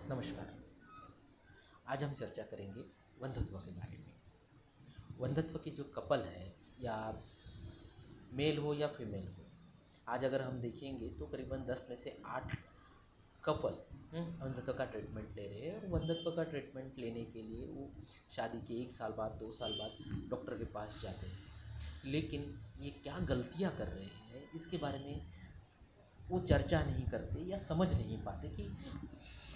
नमस्कार। आज हम चर्चा करेंगे वंध्यत्व के बारे में। वंध्यत्व के जो कपल हैं या मेल हो या फीमेल हो, आज अगर हम देखेंगे तो करीबन 10 में से 8 कपल वंध्यत्व का ट्रीटमेंट ले रहे हैं। और वंध्यत्व का ट्रीटमेंट लेने के लिए वो शादी के 1 साल बाद 2 साल बाद डॉक्टर के पास जाते हैं। लेकिन ये क्या गलतियाँ कर रहे हैं इसके बारे में वो चर्चा नहीं करते या समझ नहीं पाते कि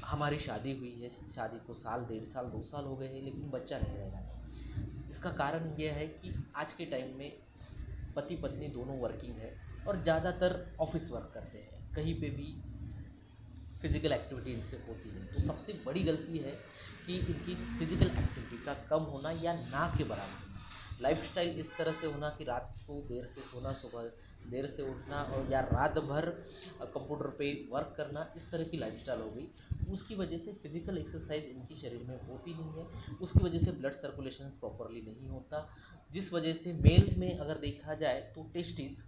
हमारी शादी हुई है, शादी को साल 1.5 साल 2 साल हो गए हैं लेकिन बच्चा नहीं रह रहा है। इसका कारण ये है कि आज के टाइम में पति पत्नी दोनों वर्किंग है और ज़्यादातर ऑफिस वर्क करते हैं, कहीं पे भी फिज़िकल एक्टिविटी इनसे होती नहीं। तो सबसे बड़ी गलती है कि इनकी फिज़िकल एक्टिविटी का कम होना या ना के बराबर होना। लाइफस्टाइल इस तरह से होना कि रात को देर से सोना, सुबह देर से उठना और या रात भर कंप्यूटर पे वर्क करना, इस तरह की लाइफस्टाइल हो गई। उसकी वजह से फिज़िकल एक्सरसाइज इनकी शरीर में होती नहीं है, उसकी वजह से ब्लड सर्कुलेशन प्रॉपरली नहीं होता, जिस वजह से मेल में अगर देखा जाए तो टेस्टिस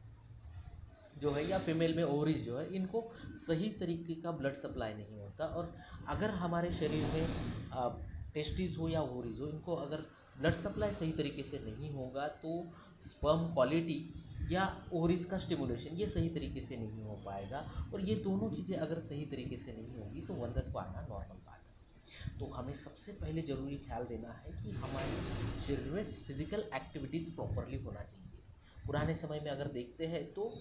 जो है या फीमेल में ओवरीज जो है, इनको सही तरीके का ब्लड सप्लाई नहीं होता। और अगर हमारे शरीर में टेस्टिस हो या ओवरीज हो, इनको अगर ब्लड सप्लाई सही तरीके से नहीं होगा तो स्पर्म क्वालिटी या ओवरीज का स्टिमुलेशन ये सही तरीके से नहीं हो पाएगा। और ये दोनों चीज़ें अगर सही तरीके से नहीं होगी तो वंध्यत्व आना नॉर्मल बात है। तो हमें सबसे पहले ज़रूरी ख्याल देना है कि हमारे शरीर में फिजिकल एक्टिविटीज़ प्रॉपरली होना चाहिए। पुराने समय में अगर देखते हैं तो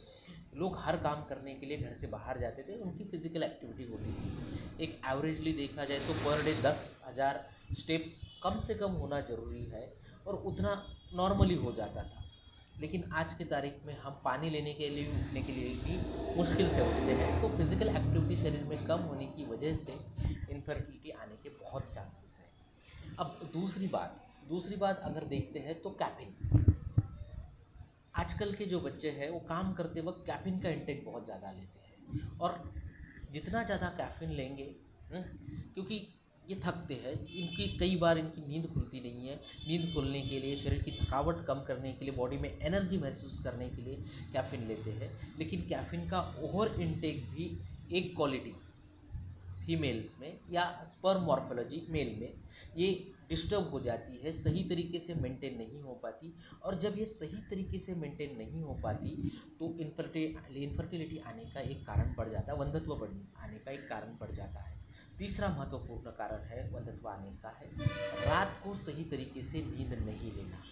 लोग हर काम करने के लिए घर से बाहर जाते थे, उनकी फ़िज़िकल एक्टिविटी होती थी। एक एवरेजली देखा जाए तो पर डे 10,000 स्टेप्स कम से कम होना ज़रूरी है और उतना नॉर्मली हो जाता था। लेकिन आज की तारीख में हम पानी लेने के लिए उठने के लिए भी मुश्किल से उठते हैं। तो फिज़िकल एक्टिविटी शरीर में कम होने की वजह से इनफर्टिलिटी आने के बहुत चांसेस हैं। अब दूसरी बात अगर देखते हैं तो कैफीन। आजकल के जो बच्चे हैं वो काम करते वक्त कैफ़ीन का इंटेक बहुत ज़्यादा लेते हैं। और जितना ज़्यादा कैफ़ीन लेंगे क्योंकि ये थकते हैं, इनकी कई बार इनकी नींद खुलती नहीं है। नींद खुलने के लिए, शरीर की थकावट कम करने के लिए, बॉडी में एनर्जी महसूस करने के लिए कैफ़ीन लेते हैं। लेकिन कैफ़ीन का ओवर इंटेक भी एक क्वालिटी फीमेल्स में या स्पर्म मॉर्फोलॉजी मेल में ये डिस्टर्ब हो जाती है, सही तरीके से मेंटेन नहीं हो पाती। और जब ये सही तरीके से मेंटेन नहीं हो पाती तो इनफर्टिलिटी आने का एक कारण बढ़ जाता है, वंध्यत्व आने का एक कारण बढ़ जाता है। तीसरा महत्वपूर्ण कारण है वंध्यत्व आने का है रात को सही तरीके से नींद नहीं लेना।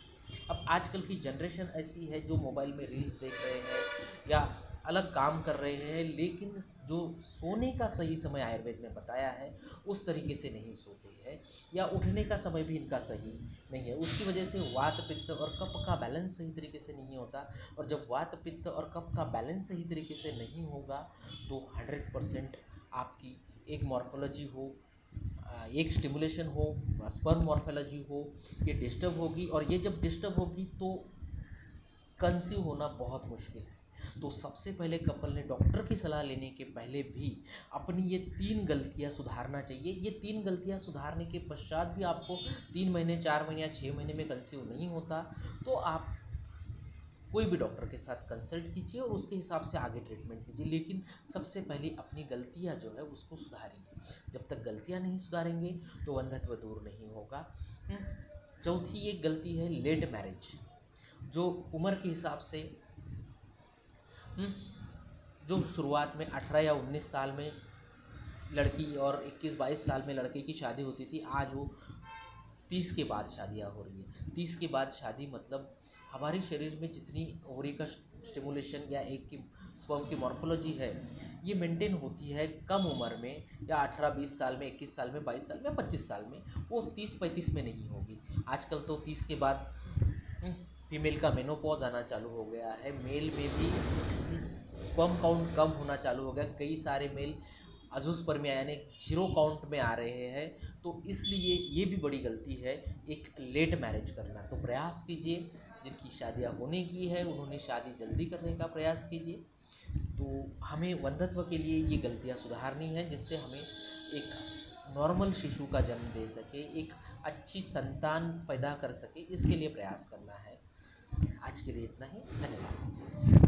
अब आजकल की जनरेशन ऐसी है जो मोबाइल में रील्स देख रहे हैं या अलग काम कर रहे हैं, लेकिन जो सोने का सही समय आयुर्वेद में बताया है उस तरीके से नहीं सोते हैं या उठने का समय भी इनका सही नहीं है। उसकी वजह से वात पित्त और कफ का बैलेंस सही तरीके से नहीं होता। और जब वात पित्त और कफ का बैलेंस सही तरीके से नहीं होगा तो 100% आपकी एक मॉर्फोलॉजी हो, एक स्टिमुलेशन हो, स्पर्म मॉर्फोलॉजी हो, ये डिस्टर्ब होगी। और ये जब डिस्टर्ब होगी तो कंसीव होना बहुत मुश्किल है। तो सबसे पहले कपल ने डॉक्टर की सलाह लेने के पहले भी अपनी ये 3 गलतियां सुधारना चाहिए। ये 3 गलतियां सुधारने के पश्चात भी आपको 3 महीने, 4 महीने या 6 महीने में कंसीव नहीं होता तो आप कोई भी डॉक्टर के साथ कंसल्ट कीजिए और उसके हिसाब से आगे ट्रीटमेंट कीजिए। लेकिन सबसे पहले अपनी गलतियां जो है उसको सुधारिए। जब तक गलतियां नहीं सुधारेंगे तो वंध्यत्व दूर नहीं होगा। चौथी एक गलती है लेट मैरिज। जो उम्र के हिसाब से जो शुरुआत में 18 या 19 साल में लड़की और 21-22 साल में लड़के की शादी होती थी, आज वो 30 के बाद शादियां हो रही है। 30 के बाद शादी मतलब हमारे शरीर में जितनी ओवरी का स्टिमुलेशन या एक की स्पर्म की मॉर्फोलॉजी है ये मेंटेन होती है कम उम्र में, या 18-20 साल में, 21 साल में, 22 साल में, 25 साल में, वो 30-35 में नहीं होगी। आजकल तो 30 के बाद फीमेल का मेनोपॉज आना चालू हो गया है, मेल में भी स्पर्म काउंट कम होना चालू हो गया। कई सारे मेल अजूस्पर्मिया यानी 0 काउंट में आ रहे हैं। तो इसलिए ये भी बड़ी गलती है एक लेट मैरिज करना। तो प्रयास कीजिए, जिनकी शादियां होने की है उन्होंने शादी जल्दी करने का प्रयास कीजिए। तो हमें वंध्यत्व के लिए ये गलतियां सुधारनी है जिससे हमें एक नॉर्मल शिशु का जन्म दे सके, एक अच्छी संतान पैदा कर सके, इसके लिए प्रयास करना है। आज के लिए इतना ही, धन्यवाद।